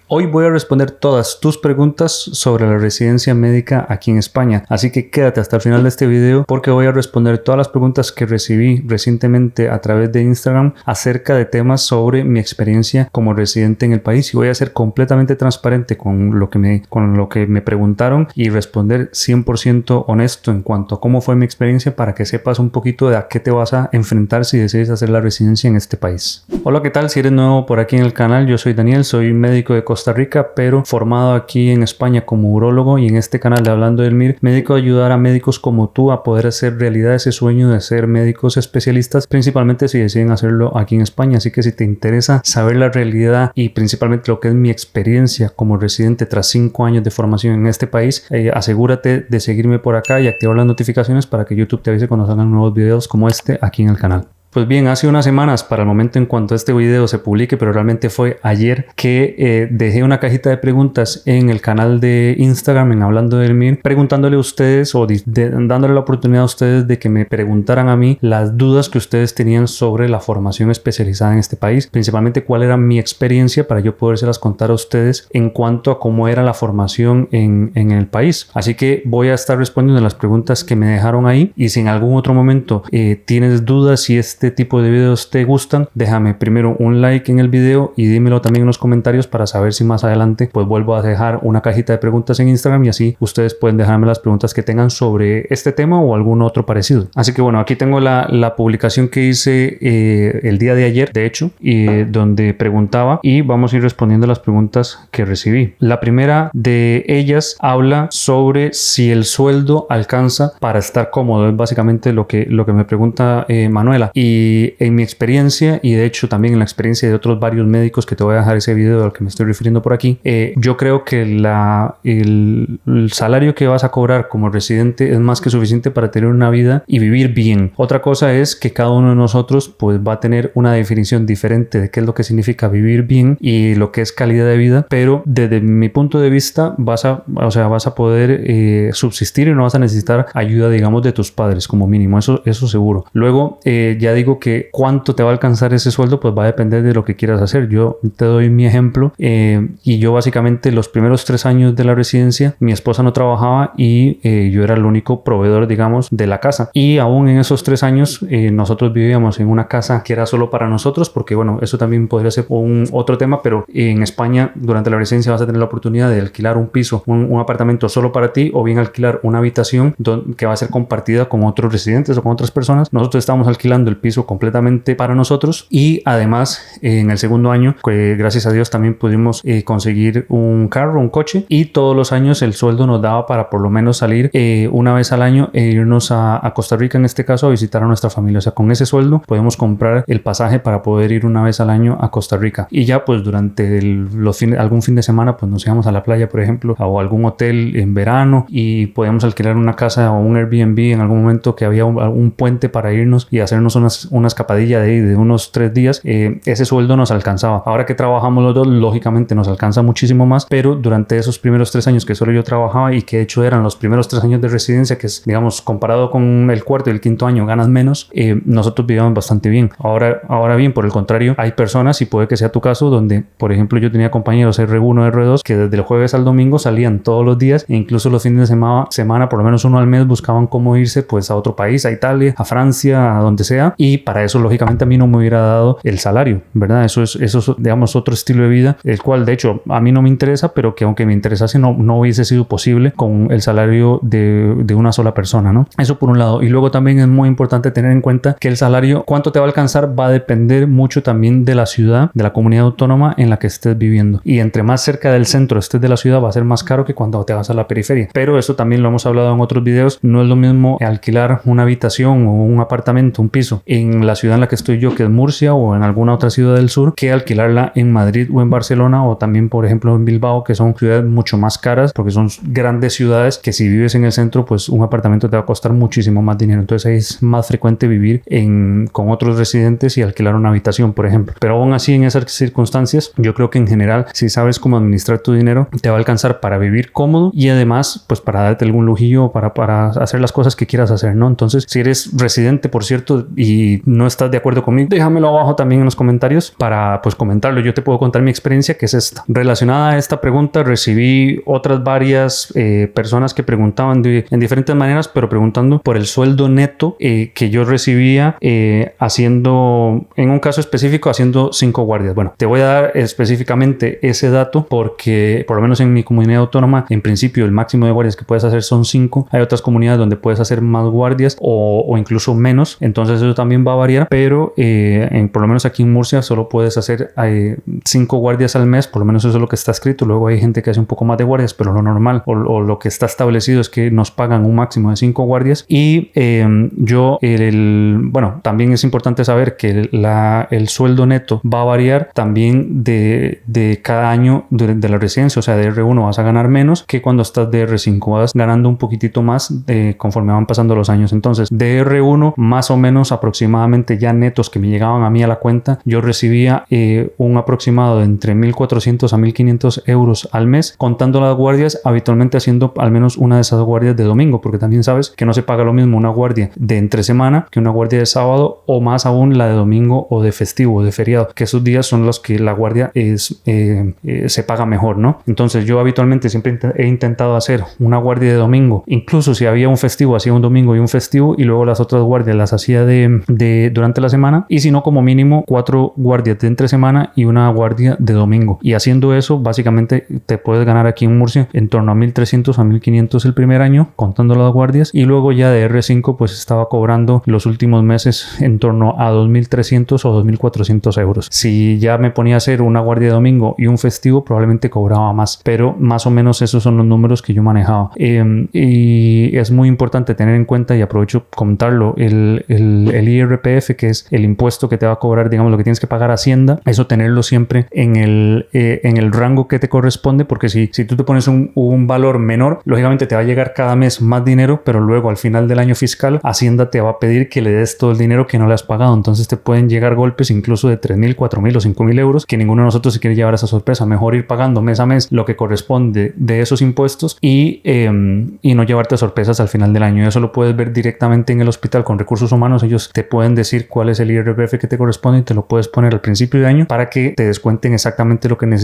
Hoy voy a responder todas tus preguntas sobre la residencia médica aquí en España, así que quédate hasta el final de este video porque voy a responder todas las preguntas que recibí recientemente a través de Instagram acerca de temas sobre mi experiencia como residente en el país, y voy a ser completamente transparente con lo que me preguntaron y responder 100% honesto en cuanto a cómo fue mi experiencia para que sepas un poquito de a qué te vas a enfrentar si decides hacer la residencia en este país. Hola, ¿qué tal? Si eres nuevo por aquí en el canal, yo soy Daniel, soy médico de Costa Rica, pero formado aquí en España como urólogo, y en este canal de Hablando del MIR me dedico a ayudar a médicos como tú a poder hacer realidad ese sueño de ser médicos especialistas, principalmente si deciden hacerlo aquí en España. Así que si te interesa saber la realidad y principalmente lo que es mi experiencia como residente tras 5 años de formación en este país, asegúrate de seguirme por acá y activar las notificaciones para que YouTube te avise cuando salgan nuevos videos como este aquí en el canal. Pues bien, hace unas semanas, para el momento en cuanto este video se publique, pero realmente fue ayer, que dejé una cajita de preguntas en el canal de Instagram, en Hablando del MIR, preguntándole a ustedes o dándole la oportunidad a ustedes de que me preguntaran a mí las dudas que ustedes tenían sobre la formación especializada en este país, principalmente cuál era mi experiencia para yo podérselas contar a ustedes en cuanto a cómo era la formación en el país. Así que voy a estar respondiendo las preguntas que me dejaron ahí, y si en algún otro momento tienes dudas, si este tipo de videos te gustan, déjame primero un like en el video y dímelo también en los comentarios para saber si más adelante pues vuelvo a dejar una cajita de preguntas en Instagram, y así ustedes pueden dejarme las preguntas que tengan sobre este tema o algún otro parecido. Así que bueno, aquí tengo la publicación que hice el día de ayer, de hecho, donde preguntaba, y vamos a ir respondiendo las preguntas que recibí. La primera de ellas habla sobre si el sueldo alcanza para estar cómodo. Es básicamente lo que me pregunta Manuela. Y en mi experiencia, y de hecho también en la experiencia de otros varios médicos, que te voy a dejar ese video al que me estoy refiriendo por aquí, yo creo que el salario que vas a cobrar como residente es más que suficiente para tener una vida y vivir bien. Otra cosa es que cada uno de nosotros pues va a tener una definición diferente de qué es lo que significa vivir bien y lo que es calidad de vida, pero desde mi punto de vista vas a poder subsistir y no vas a necesitar ayuda, digamos, de tus padres como mínimo, eso seguro. Luego ya digo que cuánto te va a alcanzar ese sueldo pues va a depender de lo que quieras hacer. Yo te doy mi ejemplo, y yo básicamente los primeros 3 años de la residencia mi esposa no trabajaba y yo era el único proveedor, digamos, de la casa, y aún en esos 3 años nosotros vivíamos en una casa que era solo para nosotros, porque bueno, eso también podría ser otro tema, pero en España durante la residencia vas a tener la oportunidad de alquilar un piso, un apartamento solo para ti, o bien alquilar una habitación que va a ser compartida con otros residentes o con otras personas. Nosotros estábamos alquilando el piso completamente para nosotros, y además en el segundo año gracias a Dios también pudimos conseguir un coche, y todos los años el sueldo nos daba para por lo menos salir una vez al año e irnos a Costa Rica, en este caso, a visitar a nuestra familia. O sea, con ese sueldo podemos comprar el pasaje para poder ir una vez al año a Costa Rica, y ya pues durante algún fin de semana pues nos íbamos a la playa, por ejemplo, o algún hotel en verano, y podíamos alquilar una casa o un Airbnb en algún momento que había un puente para irnos y hacernos una escapadilla de unos 3 días. Ese sueldo nos alcanzaba. Ahora que trabajamos los dos, lógicamente nos alcanza muchísimo más, pero durante esos primeros 3 años que solo yo trabajaba, y que de hecho eran los primeros 3 años de residencia, que es, digamos, comparado con el cuarto y el quinto año ganas menos, nosotros vivíamos bastante bien. Ahora bien, por el contrario, hay personas, y puede que sea tu caso, donde por ejemplo yo tenía compañeros R1, R2 que desde el jueves al domingo salían todos los días, e incluso los fines de semana, por lo menos uno al mes, buscaban cómo irse pues a otro país, a Italia, a Francia, a donde sea, y para eso lógicamente a mí no me hubiera dado el salario, ¿verdad? Eso es digamos otro estilo de vida, el cual de hecho a mí no me interesa, pero que aunque me interesase no hubiese sido posible con el salario de una sola persona, ¿no? Eso por un lado. Y luego también es muy importante tener en cuenta que el salario, cuánto te va a alcanzar, va a depender mucho también de la ciudad, de la comunidad autónoma en la que estés viviendo, y entre más cerca del centro estés de la ciudad va a ser más caro que cuando te vas a la periferia. Pero eso también lo hemos hablado en otros videos, no es lo mismo alquilar una habitación o un apartamento, un piso en la ciudad en la que estoy yo, que es Murcia, o en alguna otra ciudad del sur, que alquilarla en Madrid o en Barcelona, o también por ejemplo en Bilbao, que son ciudades mucho más caras, porque son grandes ciudades que si vives en el centro pues un apartamento te va a costar muchísimo más dinero. Entonces ahí es más frecuente vivir con otros residentes y alquilar una habitación, por ejemplo. Pero aún así, en esas circunstancias, yo creo que en general, si sabes cómo administrar tu dinero, te va a alcanzar para vivir cómodo, y además pues para darte algún lujillo, para hacer las cosas que quieras hacer, ¿no? Entonces, si eres residente, por cierto, y Si no estás de acuerdo conmigo, déjamelo abajo también en los comentarios para pues comentarlo. Yo te puedo contar mi experiencia, que es esta. Relacionada a esta pregunta, recibí otras varias personas que preguntaban en diferentes maneras, pero preguntando por el sueldo neto que yo recibía haciendo, en un caso específico, haciendo 5 guardias. Bueno, te voy a dar específicamente ese dato porque por lo menos en mi comunidad autónoma, en principio el máximo de guardias que puedes hacer son 5. Hay otras comunidades donde puedes hacer más guardias o incluso menos, entonces eso también va a variar, pero por lo menos aquí en Murcia solo puedes hacer 5 guardias al mes, por lo menos eso es lo que está escrito. Luego hay gente que hace un poco más de guardias, pero lo normal o lo que está establecido es que nos pagan un máximo de 5 guardias. Y bueno, también es importante saber que el sueldo neto va a variar también de cada año de la residencia. O sea, de R1 vas a ganar menos que cuando estás de R5, vas ganando un poquitito más conforme van pasando los años. Entonces, de R1 más o menos aproximadamente ya netos que me llegaban a mí a la cuenta, yo recibía un aproximado de entre 1.400 a 1.500 euros al mes, contando las guardias, habitualmente haciendo al menos una de esas guardias de domingo, porque también sabes que no se paga lo mismo una guardia de entre semana que una guardia de sábado, o más aún la de domingo o de festivo o de feriado, que esos días son los que la guardia se paga mejor, ¿no? Entonces yo habitualmente siempre he intentado hacer una guardia de domingo, incluso si había un festivo, hacía un domingo y un festivo, y luego las otras guardias las hacía durante la semana, y si no, como mínimo 4 guardias de entre semana y una guardia de domingo. Y haciendo eso, básicamente te puedes ganar aquí en Murcia en torno a 1.300 a 1.500 el primer año, contando las guardias, y luego ya de R5 pues estaba cobrando los últimos meses en torno a 2.300 o 2.400 euros. Si ya me ponía a hacer una guardia de domingo y un festivo, probablemente cobraba más, pero más o menos esos son los números que yo manejaba. Y es muy importante tener en cuenta, y aprovecho comentarlo, el IRPF, que es el impuesto que te va a cobrar, digamos, lo que tienes que pagar a Hacienda, eso tenerlo siempre en el rango que te corresponde, porque si tú te pones un valor menor, lógicamente te va a llegar cada mes más dinero, pero luego al final del año fiscal Hacienda te va a pedir que le des todo el dinero que no le has pagado. Entonces te pueden llegar golpes incluso de 3.000, 4.000 o 5.000 euros, que ninguno de nosotros se quiere llevar esa sorpresa. Mejor ir pagando mes a mes lo que corresponde de esos impuestos y no llevarte sorpresas al final del año. Y eso lo puedes ver directamente en el hospital con recursos humanos. Ellos te pueden decir cuál es el IRPF que te corresponde y te lo puedes poner al principio de año para que te descuenten exactamente lo que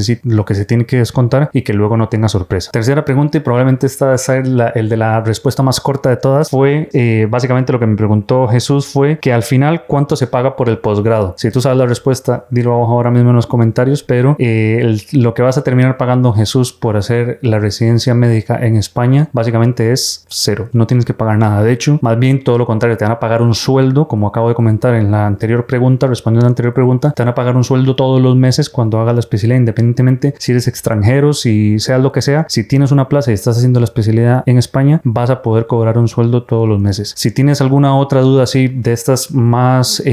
se tiene que descontar y que luego no tenga sorpresa. Tercera pregunta, y probablemente esta es el de la respuesta más corta de todas, fue básicamente lo que me preguntó Jesús, fue que al final ¿cuánto se paga por el posgrado? Si tú sabes la respuesta, dilo abajo ahora mismo en los comentarios, pero lo que vas a terminar pagando, Jesús, por hacer la residencia médica en España básicamente es 0. No tienes que pagar nada. De hecho, más bien todo lo contrario, te van a pagar un sueldo, como acabo de comentar en la anterior pregunta, respondiendo a la anterior pregunta, te van a pagar un sueldo todos los meses cuando hagas la especialidad, independientemente si eres extranjero, si seas lo que sea. Si tienes una plaza y estás haciendo la especialidad en España, vas a poder cobrar un sueldo todos los meses. Si tienes alguna otra duda así de estas más,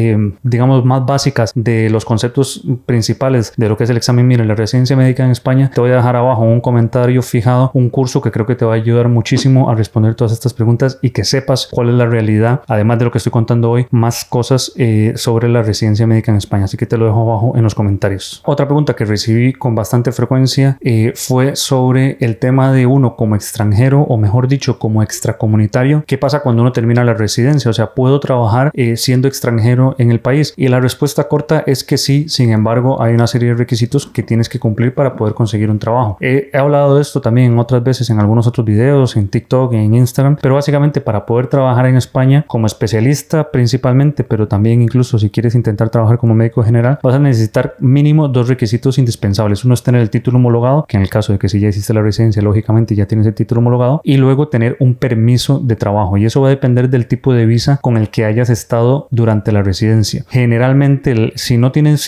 digamos, más básicas de los conceptos principales de lo que es el examen MIR en la residencia médica en España, te voy a dejar abajo un comentario fijado, un curso que creo que te va a ayudar muchísimo a responder todas estas preguntas y que sepas cuál es la realidad, además de lo que estoy contando hoy, más cosas sobre la residencia médica en España. Así que te lo dejo abajo en los comentarios. Otra pregunta que recibí con bastante frecuencia fue sobre el tema de uno como extranjero, o mejor dicho, como extracomunitario. ¿Qué pasa cuando uno termina la residencia? O sea, ¿puedo trabajar siendo extranjero en el país? Y la respuesta corta es que sí. Sin embargo, hay una serie de requisitos que tienes que cumplir para poder conseguir un trabajo. He hablado de esto también otras veces en algunos otros videos, en TikTok, en Instagram, pero básicamente para poder trabajar en España como especialista principalmente, pero también incluso si quieres intentar trabajar como médico general, vas a necesitar mínimo 2 requisitos indispensables. Uno es tener el título homologado, que en el caso de que si ya hiciste la residencia, lógicamente ya tienes el título homologado, y luego tener un permiso de trabajo, y eso va a depender del tipo de visa con el que hayas estado durante la residencia. Generalmente, si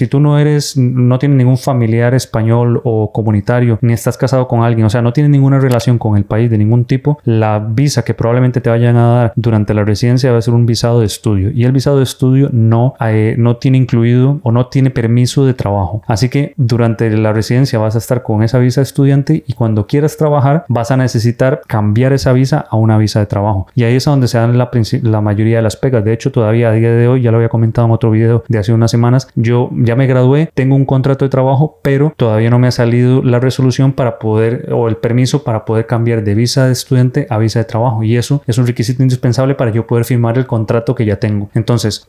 tú no tienes ningún familiar español o comunitario, ni estás casado con alguien, o sea, no tienes ninguna relación con el país de ningún tipo, la visa que probablemente te vayan a dar durante la residencia va a ser un visado de estudio, y el visado de estudio no tiene incluido o no tiene permiso de trabajo. Así que durante la residencia vas a estar con esa visa de estudiante, y cuando quieras trabajar vas a necesitar cambiar esa visa a una visa de trabajo, y ahí es donde se dan la mayoría de las pegas. De hecho, todavía a día de hoy, ya lo había comentado en otro video de hace unas semanas, yo ya me gradué, tengo un contrato de trabajo, pero todavía no me ha salido la resolución para poder, o el permiso para poder cambiar de visa de estudiante a visa de trabajo, y eso es un requisito indispensable para yo poder firmar el contrato que ya tengo. Entonces Entonces,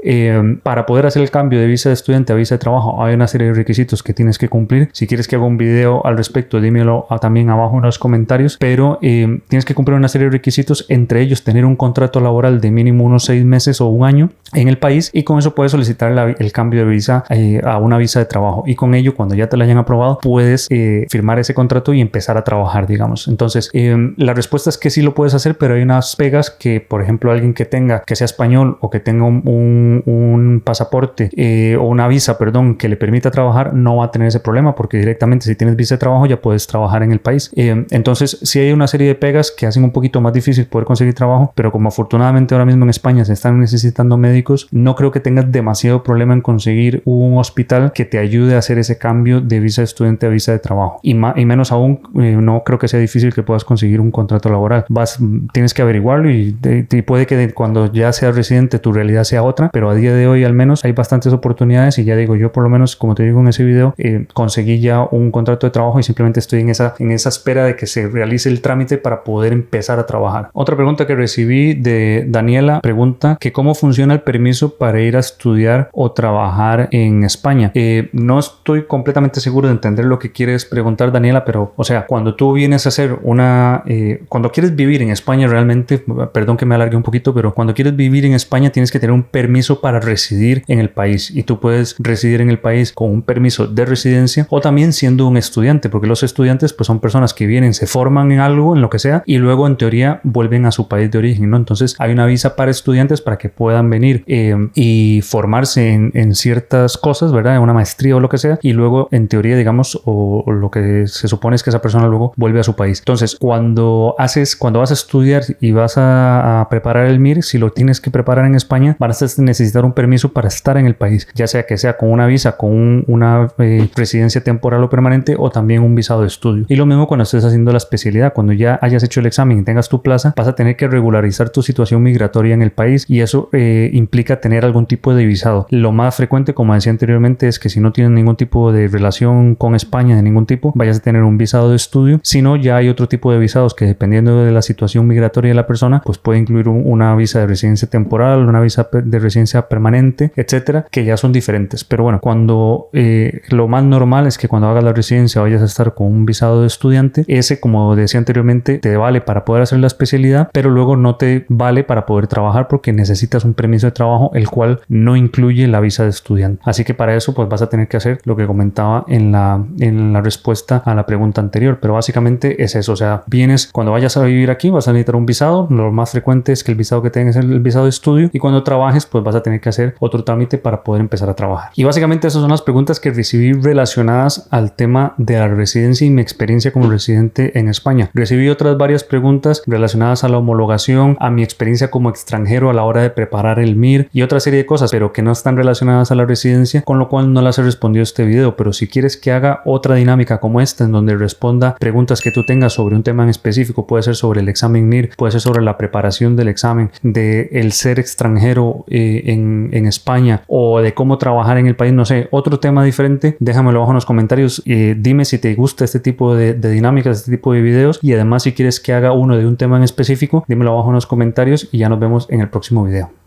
para poder hacer el cambio de visa de estudiante a visa de trabajo, hay una serie de requisitos que tienes que cumplir. Si quieres que haga un video al respecto, dímelo también abajo en los comentarios, pero tienes que cumplir una serie de requisitos, entre ellos tener un contrato laboral de mínimo unos 6 meses o un año en el país, y con eso puedes solicitar el cambio de visa a una visa de trabajo, y con ello, cuando ya te la hayan aprobado, puedes firmar ese contrato y empezar a trabajar, digamos. Entonces, la respuesta es que sí lo puedes hacer, pero hay unas pegas que, por ejemplo, alguien que sea español o que tenga un pasaporte o una visa, perdón, que le permita trabajar, no va a tener ese problema, porque directamente si tienes visa de trabajo ya puedes trabajar en el país. Entonces, sí hay una serie de pegas que hacen un poquito más difícil poder conseguir trabajo, pero como afortunadamente ahora mismo en España se están necesitando médicos, no creo que tengas demasiado problema en conseguir un hospital que te ayude a hacer ese cambio de visa de estudiante a visa de trabajo. Y menos aún, no creo que sea difícil que puedas conseguir un contrato laboral. Tienes que averiguarlo y puede que cuando ya seas residente tu realidad sea otra, pero a día de hoy al menos hay bastantes oportunidades, y ya digo, yo por lo menos, como te digo en ese video, conseguí ya un contrato de trabajo y simplemente estoy en esa espera de que se realice el trámite para poder empezar a trabajar. Otra pregunta que recibí de Daniela, pregunta que cómo funciona el permiso para ir a estudiar o trabajar en España. No estoy completamente seguro de entender lo que quieres preguntar, Daniela, pero o sea, cuando tú vienes a hacer cuando quieres vivir en España realmente, perdón que me alargue un poquito, pero cuando quieres vivir en España tienes que tener un permiso para residir en el país, y tú puedes residir en el país con un permiso de residencia o también siendo un estudiante, porque los estudiantes pues son personas que vienen, se forman en algo, en lo que sea, y luego en teoría vuelven a su país de origen, ¿no? Entonces hay una visa para estudiantes para que puedan venir y formarse en ciertas cosas, ¿verdad? En una maestría o lo que sea, y luego en teoría, digamos, o lo que se supone es que esa persona luego vuelve a su país. Entonces, cuando vas a estudiar y vas a preparar el MIR, si lo tienes que preparar en España, vas a necesitar un permiso para estar en el país, ya sea que sea con una visa, con una residencia temporal o permanente, o también un visado de estudio. Y lo mismo cuando estés haciendo la especialidad, cuando ya hayas hecho el examen y tengas tu plaza, vas a tener que regularizar tu situación migratoria en el país, y eso implica tener algún tipo de visado. Lo más frecuente, como decía anteriormente, es que si no tienes ningún tipo de relación con España de ningún tipo, vayas a tener un visado de estudio. Si no, ya hay otro tipo de visados que, dependiendo de la situación migratoria de la persona, pues puede incluir una visa de residencia temporal, una visa de residencia permanente, etcétera, que ya son diferentes. Pero bueno, lo más normal es que cuando hagas la residencia vayas a estar con un visado de estudiante. Ese, como decía anteriormente, te vale para poder hacer la especialidad, pero luego no te vale para poder trabajar, porque necesitas un permiso de trabajo, el cual no incluye la visa de estudiante. Así que para eso pues vas a tener que hacer lo que comentaba en la respuesta a la pregunta anterior, pero básicamente es eso. O sea, cuando vayas a vivir aquí vas a necesitar un visado. Lo más frecuente es que el visado que tengas es el visado de estudio, y cuando trabajes pues vas a tener que hacer otro trámite para poder empezar a trabajar. Y básicamente esas son las preguntas que recibí relacionadas al tema de la residencia y mi experiencia como residente en España. Recibí otras varias preguntas relacionadas a la homologación, a mi experiencia como extranjero a la hora de preparar el MIR y otra serie de cosas, pero que no están relacionadas a la residencia, con lo cual no las he respondido este video. Pero si quieres que haga otra dinámica como esta, en donde responda preguntas que tú tengas sobre un tema en específico, puede ser sobre el examen MIR, puede ser sobre la preparación del examen, de el ser extranjero en España, o de cómo trabajar en el país, no sé, otro tema diferente, déjamelo abajo en los comentarios. Dime si te gusta este tipo de dinámicas, este tipo de videos, y además si quieres que haga uno de un tema en específico, dímelo abajo en los comentarios, y ya nos vemos en el próximo video.